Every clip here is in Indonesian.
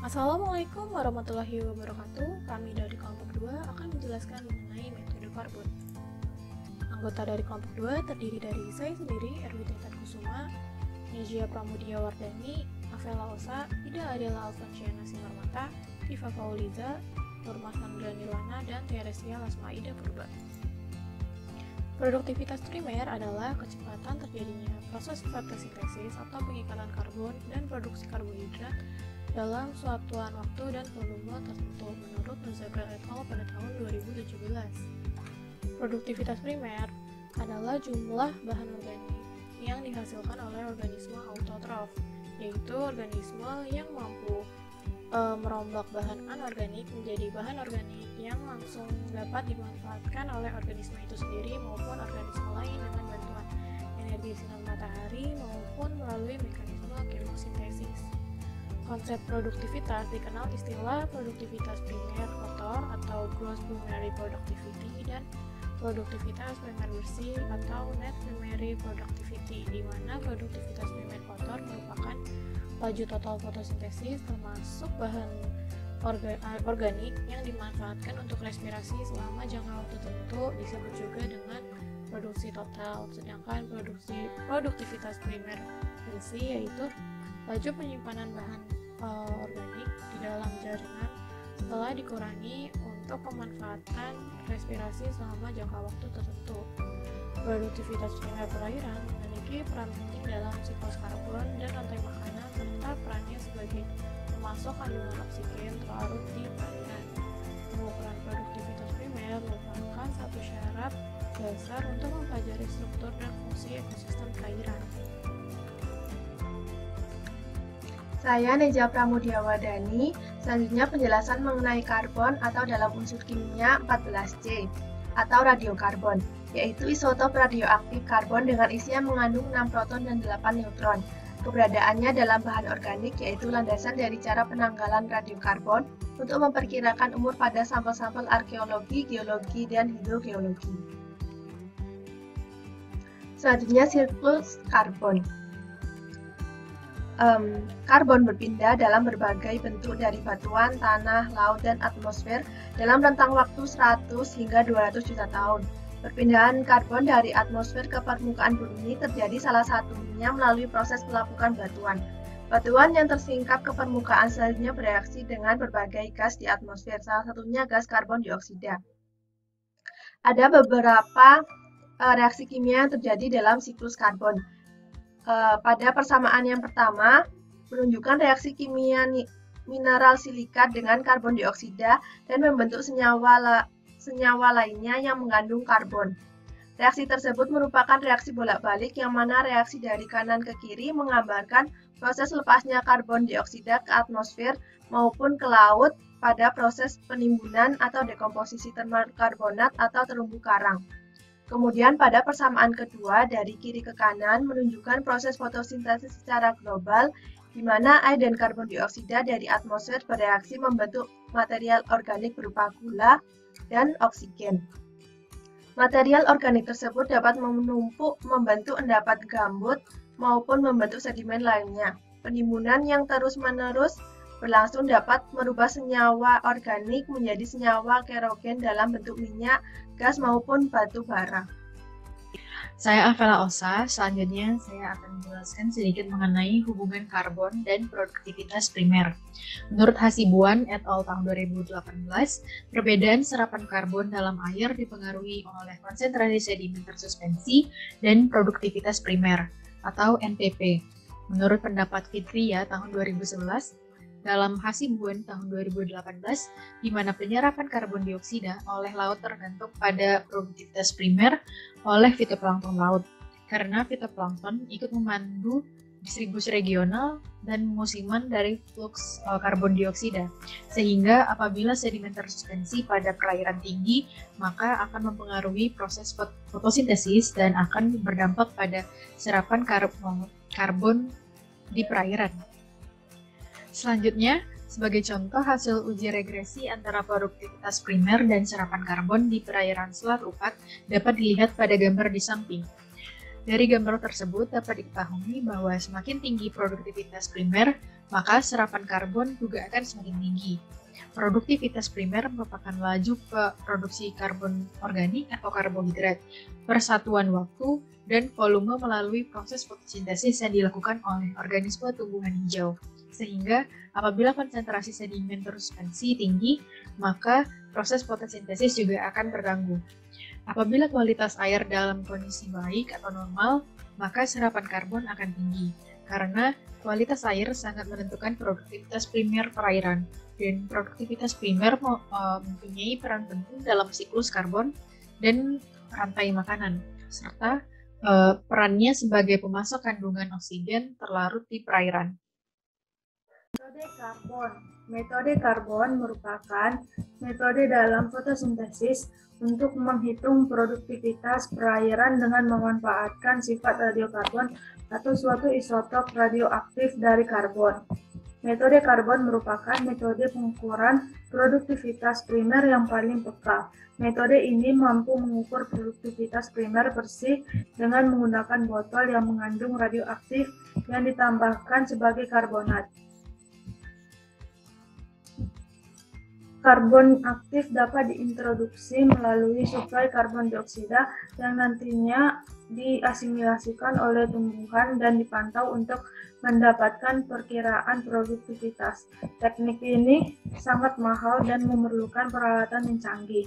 Assalamualaikum warahmatullahi wabarakatuh. Kami dari kelompok 2 akan menjelaskan mengenai metode karbon. Anggota dari kelompok 2 terdiri dari saya sendiri, Erwin Tintan Kusuma, Nejia Pramudia Wardani, Avela Osa, Ida Adela Alfonsiana Simarmata, Iva Pauliza, Nurma Sandra Nirwana, dan Teresia Lasma Ida Purba. Produktivitas primer adalah kecepatan terjadinya proses fotosintesis atau pengikatan karbon dan produksi karbohidrat dalam satuan waktu dan volume tertentu menurut Nuzabel et al. Pada tahun 2017. Produktivitas primer adalah jumlah bahan organik yang dihasilkan oleh organisme autotrof, yaitu organisme yang mampu merombak bahan anorganik menjadi bahan organik yang langsung dapat dimanfaatkan oleh organisme itu sendiri maupun organisme lain dengan bantuan energi sinar matahari maupun melalui mekanisme kemosintesis. Konsep produktivitas dikenal istilah produktivitas primer kotor atau gross primary productivity dan produktivitas primer bersih atau net primary productivity, di mana produktivitas primer kotor merupakan laju total fotosintesis termasuk bahan organik yang dimanfaatkan untuk respirasi selama jangka waktu tertentu disebut juga dengan produksi total. Sedangkan produktivitas primer bersih yaitu laju penyimpanan bahan organik di dalam jaringan setelah dikurangi untuk pemanfaatan respirasi selama jangka waktu tertentu. Produktivitas primer perairan memiliki peran penting dalam siklus karbon dan rantai makanan serta perannya sebagai pemasok kandungan oksigen terlarut di perairan. Pengukuran produktivitas primer merupakan satu syarat dasar untuk mempelajari struktur dan fungsi ekosistem perairan. Saya Nejia Pramudia Wardani. Selanjutnya penjelasan mengenai karbon atau dalam unsur kimia 14C atau radiokarbon, yaitu isotop radioaktif karbon dengan isi yang mengandung 6 proton dan 8 neutron. Keberadaannya dalam bahan organik yaitu landasan dari cara penanggalan radiokarbon untuk memperkirakan umur pada sampel-sampel arkeologi, geologi, dan hidrogeologi. Selanjutnya siklus karbon. Karbon berpindah dalam berbagai bentuk dari batuan, tanah, laut, dan atmosfer dalam rentang waktu 100 hingga 200 juta tahun. Perpindahan karbon dari atmosfer ke permukaan bumi terjadi salah satunya melalui proses pelapukan batuan. Batuan yang tersingkap ke permukaan selanjutnya bereaksi dengan berbagai gas di atmosfer, salah satunya gas karbon dioksida. Ada beberapa reaksi kimia yang terjadi dalam siklus karbon. Pada persamaan yang pertama, menunjukkan reaksi kimia mineral silikat dengan karbon dioksida dan membentuk senyawa lainnya yang mengandung karbon. Reaksi tersebut merupakan reaksi bolak-balik yang mana reaksi dari kanan ke kiri menggambarkan proses lepasnya karbon dioksida ke atmosfer maupun ke laut pada proses penimbunan atau dekomposisi termokarbonat atau terumbu karang. Kemudian pada persamaan kedua dari kiri ke kanan menunjukkan proses fotosintesis secara global di mana air dan karbon dioksida dari atmosfer bereaksi membentuk material organik berupa gula dan oksigen. Material organik tersebut dapat menumpuk membentuk endapan gambut maupun membentuk sedimen lainnya. Penimbunan yang terus-menerus berlangsung dapat merubah senyawa organik menjadi senyawa kerogen dalam bentuk minyak, gas maupun batu bara. Saya Avela Osa, selanjutnya saya akan menjelaskan sedikit mengenai hubungan karbon dan produktivitas primer. Menurut Hasibuan et al. Tahun 2018, perbedaan serapan karbon dalam air dipengaruhi oleh konsentrasi sedimen tersuspensi dan produktivitas primer atau NPP. Menurut pendapat Fitria tahun 2011, dalam Hasibuan tahun 2018, di mana penyerapan karbon dioksida oleh laut tergantung pada produktivitas primer oleh fitoplankton laut, karena fitoplankton ikut memandu distribusi regional dan musiman dari fluks karbon dioksida, sehingga apabila sedimen tersuspensi pada perairan tinggi, maka akan mempengaruhi proses fotosintesis dan akan berdampak pada serapan karbon di perairan. Selanjutnya, sebagai contoh hasil uji regresi antara produktivitas primer dan serapan karbon di perairan Selat Rupat dapat dilihat pada gambar di samping. Dari gambar tersebut dapat diketahui bahwa semakin tinggi produktivitas primer, maka serapan karbon juga akan semakin tinggi. Produktivitas primer merupakan laju produksi karbon organik atau karbohidrat, persatuan waktu, dan volume melalui proses fotosintesis yang dilakukan oleh organisme tumbuhan hijau. Sehingga apabila konsentrasi sedimen bersuspensi tinggi, maka proses fotosintesis juga akan terganggu. Apabila kualitas air dalam kondisi baik atau normal, maka serapan karbon akan tinggi, karena kualitas air sangat menentukan produktivitas primer perairan, dan produktivitas primer mempunyai peran penting dalam siklus karbon dan rantai makanan, serta perannya sebagai pemasok kandungan oksigen terlarut di perairan. Metode karbon merupakan metode dalam fotosintesis untuk menghitung produktivitas perairan dengan memanfaatkan sifat radiokarbon atau suatu isotop radioaktif dari karbon. Metode karbon merupakan metode pengukuran produktivitas primer yang paling peka. Metode ini mampu mengukur produktivitas primer bersih dengan menggunakan botol yang mengandung radioaktif yang ditambahkan sebagai karbonat. Karbon aktif dapat diintroduksi melalui suplai karbon dioksida yang nantinya diasimilasikan oleh tumbuhan dan dipantau untuk mendapatkan perkiraan produktivitas. Teknik ini sangat mahal dan memerlukan peralatan yang canggih.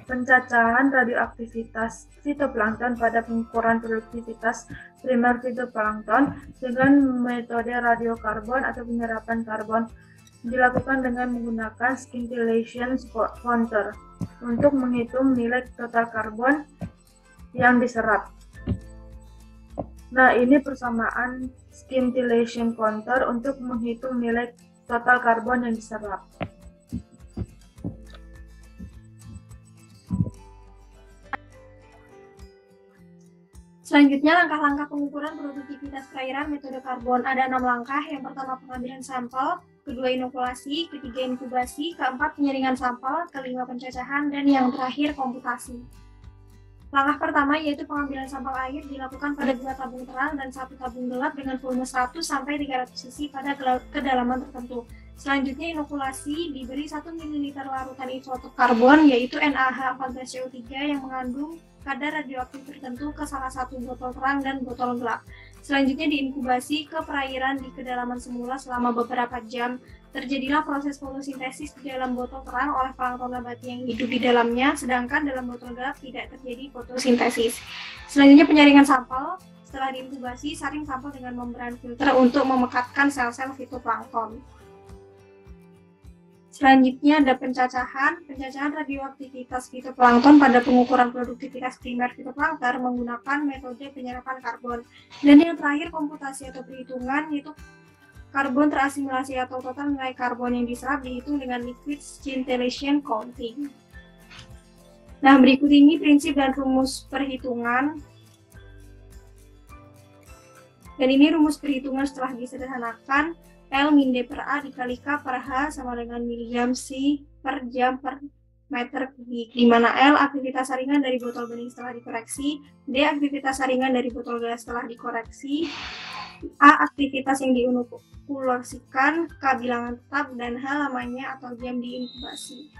Pencacahan radioaktivitas fitoplankton pada pengukuran produktivitas primer fitoplankton dengan metode radiokarbon atau penyerapan karbon dilakukan dengan menggunakan scintillation counter untuk menghitung nilai total karbon yang diserap. Nah, ini persamaan scintillation counter untuk menghitung nilai total karbon yang diserap. Selanjutnya, langkah-langkah pengukuran produktivitas perairan metode karbon. Ada 6 langkah. Yang pertama, pengambilan sampel, kedua, inokulasi, ketiga, inkubasi, keempat, penyaringan sampel, kelima, pencacahan, dan yang terakhir, komputasi. Langkah pertama yaitu pengambilan sampel air dilakukan pada 2 tabung terang dan 1 tabung gelap dengan volume 100-300 cc pada kedalaman tertentu. Selanjutnya, inokulasi diberi 1 ml larutan isotop karbon yaitu NaH14CO3 yang mengandung kadar radioaktif tertentu ke salah satu botol terang dan botol gelap. Selanjutnya, diinkubasi ke perairan di kedalaman semula selama beberapa jam. Terjadilah proses fotosintesis di dalam botol terang oleh plankton nabati yang hidup di dalamnya, sedangkan dalam botol gelap tidak terjadi fotosintesis. Selanjutnya, penyaringan sampel. Setelah diinkubasi, saring sampel dengan membran filter untuk memekatkan sel-sel fitoplankton. Selanjutnya ada pencacahan radioaktivitas fitoplankton pada pengukuran produktivitas primer fitoplankton menggunakan metode penyerapan karbon. Dan yang terakhir, komputasi atau perhitungan, yaitu karbon terasimilasi atau total nilai karbon yang diserap dihitung dengan liquid scintillation counting. Nah, berikut ini prinsip dan rumus perhitungan. Dan ini rumus perhitungan setelah disederhanakan. L min D per A dikali K per H sama dengan miligram C per jam per meter kubik, di mana L aktivitas saringan dari botol bening setelah dikoreksi, D aktivitas saringan dari botol gelas setelah dikoreksi, A aktivitas yang diinokulasikan, K bilangan tetap, dan H lamanya atau jam diinkubasi.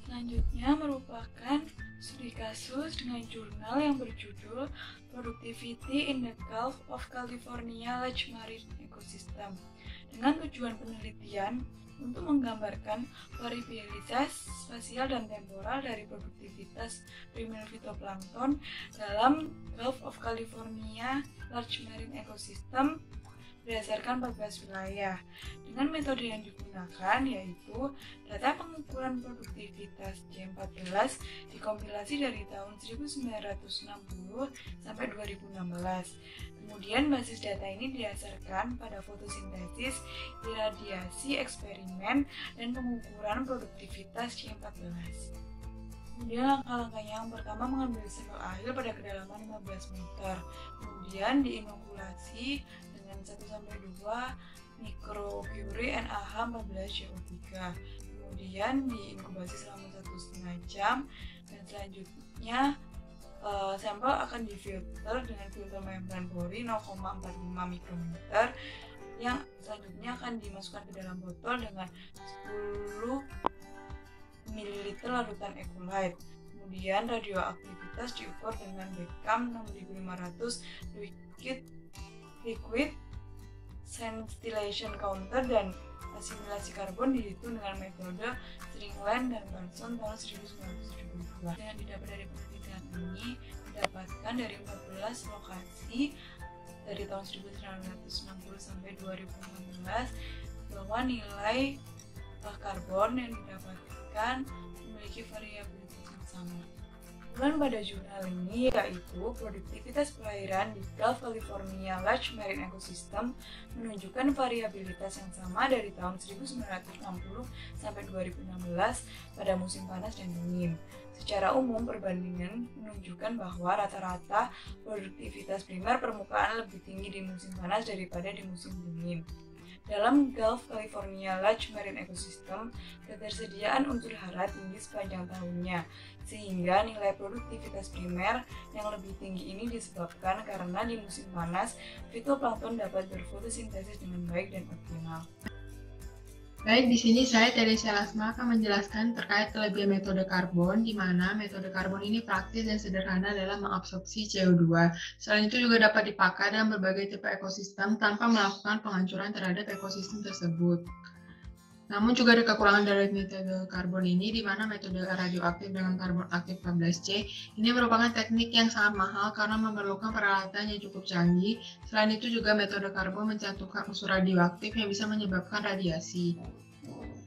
Selanjutnya merupakan studi kasus dengan jurnal yang berjudul Productivity in the Gulf of California Large Marine Ecosystem, dengan tujuan penelitian untuk menggambarkan variabilitas spasial dan temporal dari produktivitas primer fitoplankton dalam Gulf of California Large Marine Ecosystem berdasarkan 14 wilayah. Dengan metode yang digunakan yaitu data pengukuran produktivitas J14 dikompilasi dari tahun 1960 sampai 2016. Kemudian basis data ini didasarkan pada fotosintesis, iradiasi eksperimen, dan pengukuran produktivitas J14. Kemudian langkah-langkahnya yang pertama mengambil sampel air pada kedalaman 15 meter. Kemudian diinokulasi dengan 1-2 mikrocurie NaH14CO3. Kemudian diinkubasi selama 1,5 jam dan selanjutnya sampel akan difilter dengan filter membran pori 0,45 mikrometer yang Selanjutnya akan dimasukkan ke dalam botol dengan 10 ml larutan Ecolite. Kemudian radioaktivitas diukur dengan Beckham 6500 liquid scintillation counter, dan asimilasi karbon dihitung dengan metode Stringland dan Barson tahun 1972. Yang didapat dari penelitian ini didapatkan dari 14 lokasi dari tahun 1960 sampai 2016 bahwa nilai karbon yang didapatkan memiliki variabilitas yang sama. Kesimpulan pada jurnal ini yaitu produktivitas perairan di Gulf California Large Marine Ecosystem menunjukkan variabilitas yang sama dari tahun 1960 sampai 2016 pada musim panas dan dingin. Secara umum, perbandingan menunjukkan bahwa rata-rata produktivitas primer permukaan lebih tinggi di musim panas daripada di musim dingin. Dalam Gulf California Large Marine Ecosystem, ketersediaan unsur hara tinggi sepanjang tahunnya, sehingga nilai produktivitas primer yang lebih tinggi ini disebabkan karena di musim panas, fitoplankton dapat berfotosintesis dengan baik dan optimal. Baik, di sini saya Teresia Lasma akan menjelaskan terkait kelebihan metode karbon, di mana metode karbon ini praktis dan sederhana dalam mengabsorpsi CO2. Selain itu juga dapat dipakai dalam berbagai tipe ekosistem tanpa melakukan penghancuran terhadap ekosistem tersebut. Namun juga ada kekurangan dari metode karbon ini, di mana metode radioaktif dengan karbon aktif 14C ini merupakan teknik yang sangat mahal karena memerlukan peralatan yang cukup canggih. Selain itu juga metode karbon mencantumkan unsur radioaktif yang bisa menyebabkan radiasi.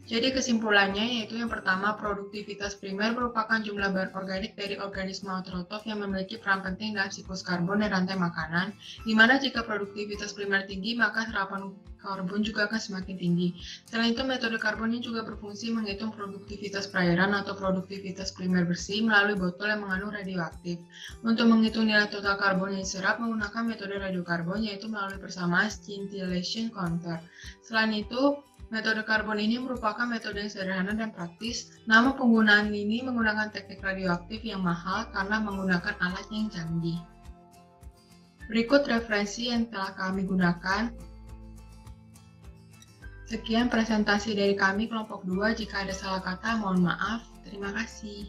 Jadi kesimpulannya yaitu yang pertama, produktivitas primer merupakan jumlah bahan organik dari organisme autotrof yang memiliki peran penting dalam siklus karbon dan rantai makanan, di mana jika produktivitas primer tinggi maka serapan karbon juga akan semakin tinggi. Selain itu, metode karbon ini juga berfungsi menghitung produktivitas perairan atau produktivitas primer bersih melalui botol yang mengandung radioaktif. Untuk menghitung nilai total karbon yang diserap menggunakan metode radiokarbon yaitu melalui persamaan scintillation counter. Selain itu, metode karbon ini merupakan metode yang sederhana dan praktis, namun penggunaan ini menggunakan teknik radioaktif yang mahal karena menggunakan alat yang canggih. Berikut referensi yang telah kami gunakan. Sekian presentasi dari kami kelompok 2, jika ada salah kata mohon maaf. Terima kasih.